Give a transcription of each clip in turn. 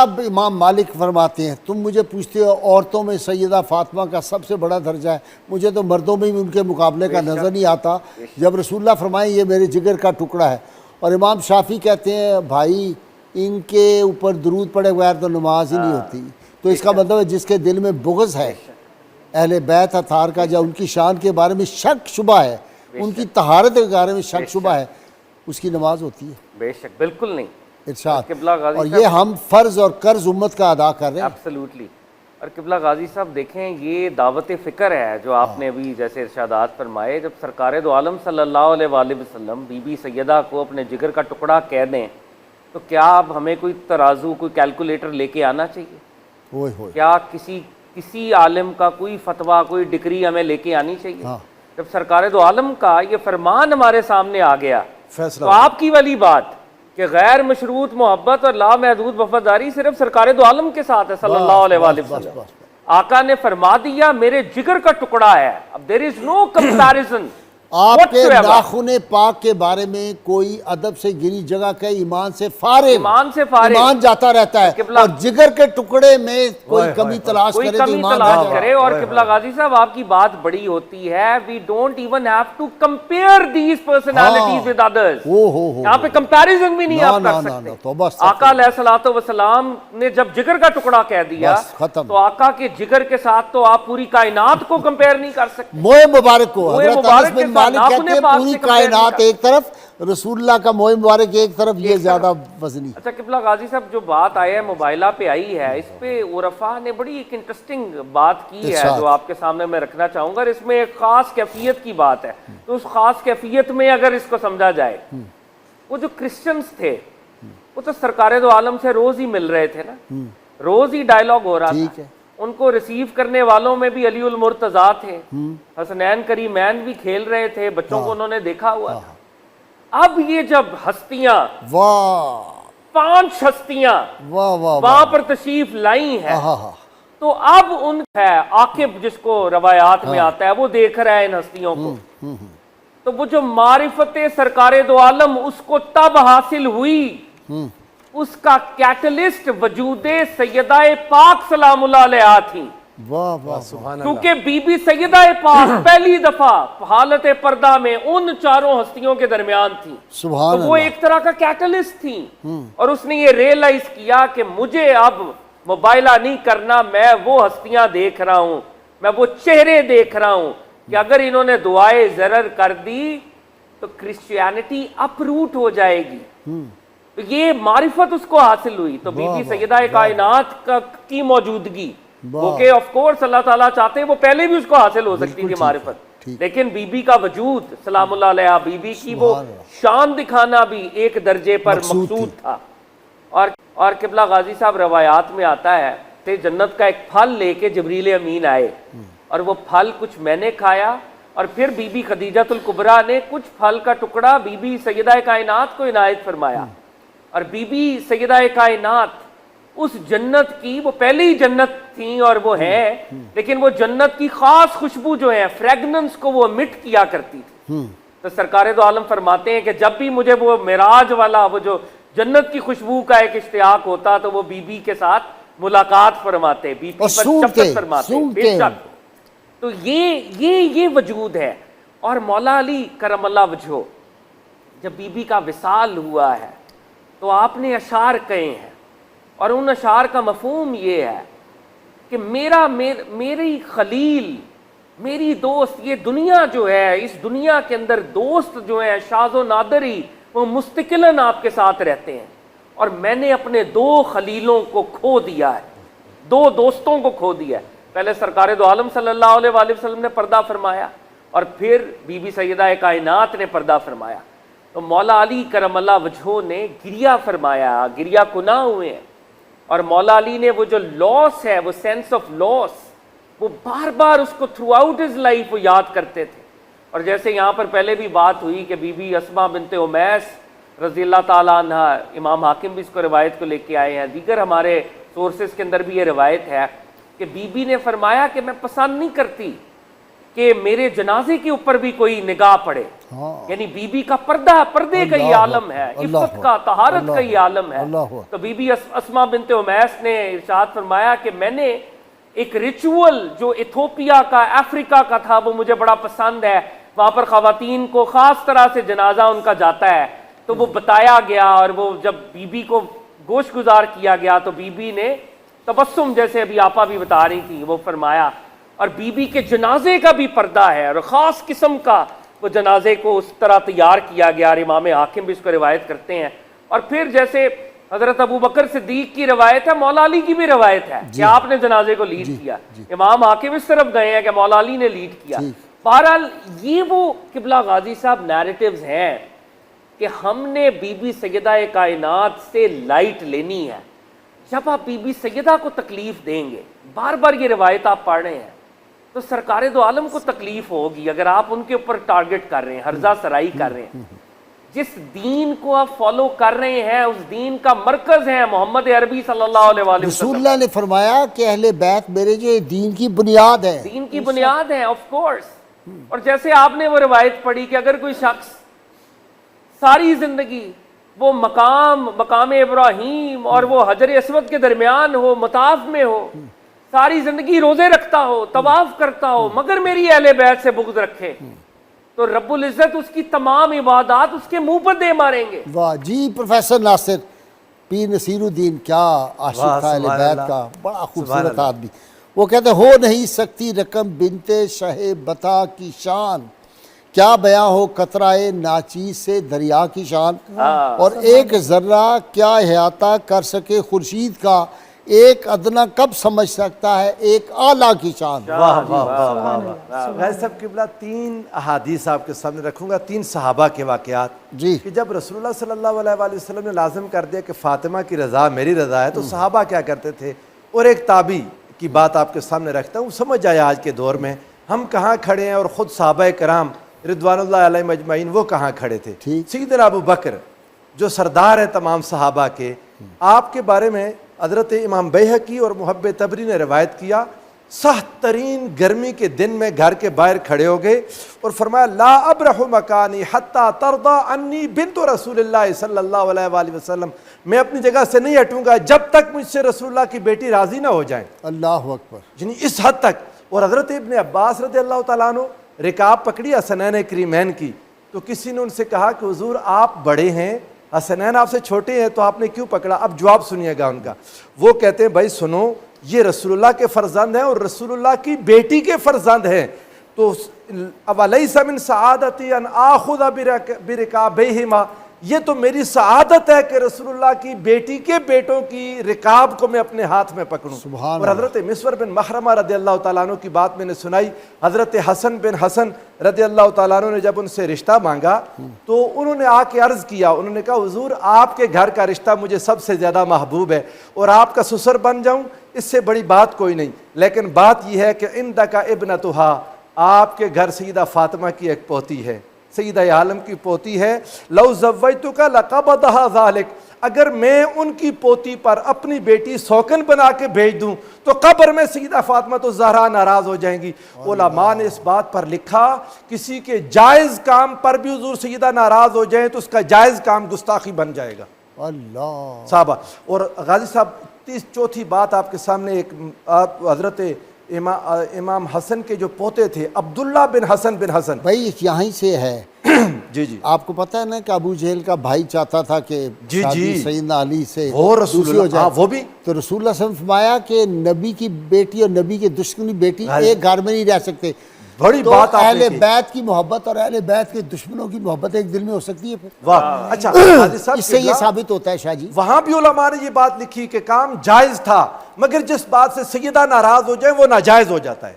اب امام مالک فرماتے ہیں تم مجھے پوچھتے ہو عورتوں میں سیدہ فاطمہ کا سب سے بڑا درجہ ہے، مجھے تو مردوں میں بھی ان کے مقابلے کا نظر نہیں آتا جب رسول اللہ فرمائیں یہ میرے جگر کا ٹکڑا ہے۔ اور امام شافعی کہتے ہیں بھائی ان کے اوپر درود پڑے بغیر تو نماز ہی نہیں ہوتی، تو اس کا مطلب ہے جس کے دل میں بغض ہے اہل بیت اطہار کا، یا ان کی شان کے بارے میں شک شبہ ہے، ان کی طہارت کے بارے میں شک شبہ ہے، اس کی نماز ہوتی ہے؟ بے شک، بالکل نہیں۔ ارشاد۔ قبلہ غازی اور یہ ہم فرض اور قرض امت کا ادا کر رہے ہیں۔ ایبسلیوٹلی۔ اور قبلہ غازی صاحب دیکھیں یہ دعوت فکر ہے جو آپ نے ابھی جیسے ارشادات فرمائے، جب سرکار دو عالم صلی اللہ علیہ وآلہ وسلم بی بی سیدہ کو اپنے جگر کا ٹکڑا کہہ دیں تو کیا اب ہمیں کوئی ترازو کوئی کیلکولیٹر لے کے آنا چاہیے؟ ہوئے ہوئے کیا کسی عالم کا کوئی فتویٰ کوئی ڈگری ہمیں لے کے آنی چاہیے؟ جب سرکار دو عالم کا یہ فرمان ہمارے سامنے آ گیا فیصلہ تو آپ کی والی بات کہ غیر مشروط محبت اور لامحدود وفاداری صرف سرکار دو عالم کے ساتھ ہے صلی اللہ علیہ وآلہ وسلم۔ آقا نے فرما دیا میرے جگر کا ٹکڑا ہے، اب there is no comparison آپ کے whatsoever۔ ناخن پاک کے بارے میں کوئی ادب سے گری جگہ کے ایمان سے فارغ، ایمان سے فارغ، ایمان جاتا رہتا ہے، اور جگر کے ٹکڑے میں کوئی کمی تلاش کوئی کرے تو کمی ایمان تلاش جائے۔ کرے۔ اور قبلہ غازی صاحب آپ کی بات بڑی ہوتی ہے، we don't even have to compare these personalities with others۔ یہاں پہ کمپیریزن بھی نہیں آپ کر سکتے۔ آقا علیہ الصلوۃ والسلام نے جب جگر کا ٹکڑا کہہ دیا تو آقا کے جگر کے ساتھ تو آپ پوری کائنات کو کمپیئر نہیں کر سکتے۔ موئے مبارک کو موئے حضرت مبارک انس کے بن ساتھ مالک کہتے ہیں ناخن پاک پوری سے compare کائنات نہیں ایک طرف، رسول اللہ کا موئے مبارک ایک طرف، یہ زیادہ وزنی۔ اچھا قبلہ غازی صاحب جو بات آئی ہے موبائلہ پہ آئی ہے، اس پہ عرفاء نے بڑی ایک انٹرسٹنگ بات کی ہے جو آپ کے سامنے میں رکھنا چاہوں گا، اور اس میں ایک خاص کیفیت کی بات ہے۔ تو اس خاص کیفیت میں اگر اس کو سمجھا جائے، وہ جو کرسچنز تھے وہ تو سرکار دو عالم سے روز ہی مل رہے تھے نا، روز ہی ڈائلاگ ہو رہا تھا، ان کو ریسیو کرنے والوں میں بھی علی المرتضیٰ تھے، حسنین کریمین بھی کھیل رہے تھے، بچوں کو انہوں نے دیکھا ہوا تھا۔ اب یہ جب ہستیاں 5 ہستیاں وہاں پر تشریف لائی ہیں تو اب ان ہے عاقب جس کو روایات میں آتا ہے وہ دیکھ رہا ہے ان ہستیوں کو، تو وہ جو معرفت سرکار دو عالم اس کو تب حاصل ہوئی، اس کا کیٹلسٹ وجود سیدہ پاک سلام اللہ علیہا تھی، کیونکہ بی بی سیدہ پاک پہلی دفعہ حالت پردہ میں ان 4 ہستیوں کے درمیان تھی، تو وہ ایک طرح کا کیٹلسٹ تھی، اور اس نے یہ ریئلائز کیا کہ مجھے اب مبائلہ نہیں کرنا، میں وہ ہستیاں دیکھ رہا ہوں، میں وہ چہرے دیکھ رہا ہوں کہ اگر انہوں نے دعائے ضرر کر دی تو کرسچینٹی اپروٹ ہو جائے گی۔ تو یہ معرفت اس کو حاصل ہوئی، تو بی بی سیدہ کائنات کی موجودگی وہ کہ آف کورس اللہ تعالیٰ چاہتے ہیں وہ پہلے بھی اس کو حاصل ہو سکتی تھی معرفت، لیکن بی بی کا وجود سلام اللہ علیہ، بی بی کی وہ شان دکھانا بھی ایک درجے پر مقصود تھا۔ اور قبلہ غازی صاحب روایات میں آتا ہے کہ جنت کا ایک پھل لے کے جبریل امین آئے، اور وہ پھل کچھ میں نے کھایا، اور پھر بی بی خدیجہ الکبریٰ نے کچھ پھل کا ٹکڑا بی بی سیدہ کائنات کو عنایت فرمایا، اور بی بی سیدہ کائنات اس جنت کی، وہ پہلی جنت تھیں اور وہ ہیں، لیکن وہ جنت کی خاص خوشبو جو ہے فریگننس کو وہ امٹ کیا کرتی تھی۔ تو سرکار دو عالم فرماتے ہیں کہ جب بھی مجھے وہ معراج والا وہ جو جنت کی خوشبو کا ایک اشتیاق ہوتا تو وہ بی بی کے ساتھ ملاقات فرماتے، بی بی پر شفقت فرماتے، بے شک۔ تو یہ وجود ہے۔ اور مولا علی کرم اللہ وجہہ جب بی بی کا وصال ہوا ہے تو آپ نے اشعار کہے ہیں، اور ان اشعار کا مفہوم یہ ہے کہ میری خلیل، میری دوست، یہ دنیا جو ہے، اس دنیا کے اندر دوست جو ہیں شاذ و نادر ہی وہ مستقلاً آپ کے ساتھ رہتے ہیں، اور میں نے اپنے 2 خلیلوں کو کھو دیا ہے، 2 دوستوں کو کھو دیا ہے۔ پہلے سرکار دو عالم صلی اللہ علیہ وآلہ وسلم نے پردہ فرمایا، اور پھر بی بی سیدہ کائنات نے پردہ فرمایا، تو مولا علی کرم اللہ وجہہ نے گریہ فرمایا، گریہ کنا ہوئے ہیں، اور مولا علی نے وہ جو لاس ہے، وہ سینس آف لاس، وہ بار بار اس کو تھرو آؤٹ ہز لائف وہ یاد کرتے تھے۔ اور جیسے یہاں پر پہلے بھی بات ہوئی کہ بی بی اسماء بنت امیس رضی اللہ تعالیٰ عنہ، امام حاکم بھی اس کو روایت کو لے کے آئے ہیں، دیگر ہمارے سورسز کے اندر بھی یہ روایت ہے کہ بی بی نے فرمایا کہ میں پسند نہیں کرتی کہ میرے جنازے کے اوپر بھی کوئی نگاہ پڑے. یعنی بی بی کا پردے کا یہ عالم ہے, عفت کا, طہارت کا یہ عالم ہے. تو بی بی اسماء بنت امیس نے ارشاد فرمایا کہ میں نے ایک ریچول جو ایتھوپیا کا, افریقہ کا تھا, وہ مجھے بڑا پسند ہے. وہاں پر خواتین کو خاص طرح سے جنازہ ان کا جاتا ہے, تو وہ بتایا گیا, اور وہ جب بی بی کو گوش گزار کیا گیا تو بی بی نے تبسم, جیسے ابھی آپا بھی بتا رہی تھی, وہ فرمایا. اور بی بی کے جنازے کا بھی پردہ ہے, اور خاص قسم کا وہ جنازے کو اس طرح تیار کیا گیا, اور امام حاکم بھی اس کو روایت کرتے ہیں. اور پھر جیسے حضرت ابو بکر صدیق کی روایت ہے, مولا علی کی بھی روایت ہے کہ آپ نے جنازے کو لیڈ کیا. امام حاکم اس طرف گئے ہیں کہ مولا علی نے لیڈ کیا. بہرحال یہ وہ قبلہ غازی صاحب نیریٹیوز ہیں کہ ہم نے بی بی سیدہ کائنات سے لائٹ لینی ہے. جب آپ بی بی سیدہ کو تکلیف دیں گے, بار بار یہ روایت آپ پڑھ رہے ہیں, تو سرکار دو عالم کو تکلیف ہوگی اگر آپ ان کے اوپر ٹارگٹ کر رہے ہیں, ہرزہ سرائی کر رہے ہیں. جس دین کو آپ فالو کر رہے ہیں اس دین کا مرکز ہے محمد عربی صلی اللہ علیہ وسلم. رسول اللہ نے فرمایا کہ اہل بیت میرے جو دین کی بنیاد ہے, دین کی بنیاد ہے, آف کورس. اور جیسے آپ نے وہ روایت پڑھی کہ اگر کوئی شخص ساری زندگی وہ مقام ابراہیم اور وہ حجر اسود کے درمیان ہو, مطاف میں ہو, ساری زندگی روزے رکھتا ہو, طواف کرتا ہو, مگر میری اہل بیت سے بغض رکھے, تو رب العزت اس کی تمام عبادات اس کے منہ پر دے ماریں گے. واہ جی پروفیسر ناصر, پیر نصیر الدین کیا عاشق تھا اہل بیت کا, بڑا خوبصورت آدمی. وہ کہتے ہو نہیں سکتی رقم بنت شہ بتا کی شان, کیا بیاں ہو قطرہ ناچیز سے دریا کی شان. اور ایک ذرہ کیا احاطہ کر سکے خورشید کا, ایک ادنا کب سمجھ سکتا ہے ایک اعلیٰ کی شان. واہ واہ واہ واہ. غازی صاحب قبلہ 3 احادیث آپ کے سامنے رکھوں گا, 3 صحابہ کے واقعات جی. کہ جب رسول اللہ صلی اللہ علیہ وآلہ وسلم نے لازم کر دیا کہ فاطمہ کی رضا میری رضا ہے, تو صحابہ کیا کرتے تھے. اور ایک تابعی کی بات آپ کے سامنے رکھتا ہوں, سمجھ آیا آج کے دور میں ہم کہاں کھڑے ہیں اور خود صحابہ کرام رضوان اللہ علیہ مجمعین وہ کہاں کھڑے تھے. سیدنا ابو بکر جو سردار ہے تمام صحابہ کے, آپ کے بارے میں حضرت امام بیہقی اور محب تبری نے روایت کیا, سخت ترین گرمی کے دن میں گھر کے باہر کھڑے ہو گئے اور فرمایا لا ابرح مکانی حتی ترضى انی بنت رسول اللہ صلی اللہ علیہ وآلہ وسلم, میں اپنی جگہ سے نہیں ہٹوں گا جب تک مجھ سے رسول اللہ کی بیٹی راضی نہ ہو جائیں. اللہ اکبر. یعنی اس حد تک. اور حضرت ابن عباس رضی اللہ تعالیٰ عنہ رکاب پکڑی حسنین کریمین کی, تو کسی نے ان سے کہا کہ حضور آپ بڑے ہیں, حسنین آپ سے چھوٹے ہیں, تو آپ نے کیوں پکڑا. اب جواب سنیے گا ان کا. وہ کہتے ہیں بھائی سنو, یہ رسول اللہ کے فرزند ہیں اور رسول اللہ کی بیٹی کے فرزند ہیں, تو اَوَلَيْسَ مِنْ سَعَادَتِي أَنْ آخُذَ بِرِكَابَيْهِمَا, یہ تو میری سعادت ہے کہ رسول اللہ کی بیٹی کے بیٹوں کی رکاب کو میں اپنے ہاتھ میں پکڑوں. اور حضرت مسور بن مخرمہ رضی اللہ تعالیٰ عنہ کی بات میں نے سنائی. حضرت حسن بن حسن رضی اللہ تعالیٰ عنہ نے جب ان سے رشتہ مانگا تو انہوں نے آ کے عرض کیا, انہوں نے کہا حضور آپ کے گھر کا رشتہ مجھے سب سے زیادہ محبوب ہے, اور آپ کا سسر بن جاؤں اس سے بڑی بات کوئی نہیں, لیکن بات یہ ہے کہ عندک ابنتھا, آپ کے گھر سیدہ فاطمہ کی ایک پوتی ہے, سیدہ عالم کی پوتی ہے. لو زوجتک لقبضها ذلک, اگر میں ان کی پوتی پر اپنی بیٹی سوکن بنا کے بھیج دوں تو قبر میں سیدہ فاطمہ تو زہرا ناراض ہو جائیں گی. علماء نے اس بات پر لکھا کسی کے جائز کام پر بھی حضور سیدہ ناراض ہو جائیں تو اس کا جائز کام گستاخی بن جائے گا. اللہ صحابہ. اور غازی صاحب 34 بات آپ کے سامنے, ایک آپ حضرت امام حسن کے جو پوتے تھے عبداللہ بن حسن بھائی یہیں سے ہے. جی جی آپ کو پتہ ہے نا کہ ابو جہل کا بھائی چاہتا تھا کہ شادی سیدنا علی سے وہ رسول دوسری ہو اللہ, جائے, وہ بھی تو رسول اللہ صلی اللہ علیہ وسلم نے فرمایا کہ نبی کی بیٹی اور نبی کے دشمنی بیٹی ایک گھر میں نہیں رہ سکتے. بڑی تو بات آپ نے اہل کی. بیت کی محبت اور اہل بیت کے دشمنوں کی محبت ایک دل میں ہو سکتی ہے. پھر واہ. اچھا غازی صاحب اس سے یہ ثابت ہوتا ہے شاہ جی, وہاں بھی علماء نے یہ بات لکھی کہ کام جائز تھا, مگر جس بات سے سیدہ ناراض ہو جائے وہ ناجائز ہو جاتا ہے.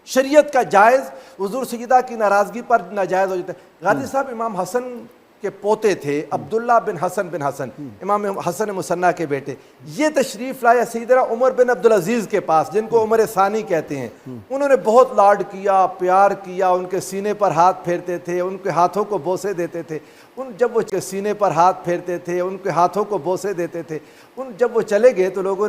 شریعت کا جائز حضور سیدہ کی ناراضگی پر ناجائز ہو جاتا ہے. غازی صاحب امام حسن کے پوتے تھے عبداللہ بن حسن, امام حسن مصنع کے بیٹے. یہ تشریف لائے سیدنا عمر بن عبدالعزیز کے پاس, جن کو عمر ثانی کہتے ہیں. انہوں نے بہت لاڈ کیا, پیار کیا, ان کے سینے پر ہاتھ پھیرتے تھے, ان کے ہاتھوں کو بوسے دیتے تھے. جب وہ سینے پر ہاتھ پھیرتے تھے, ان کے ہاتھوں کو بوسے دیتے تھے. جب وہ چلے گئے تو لوگوں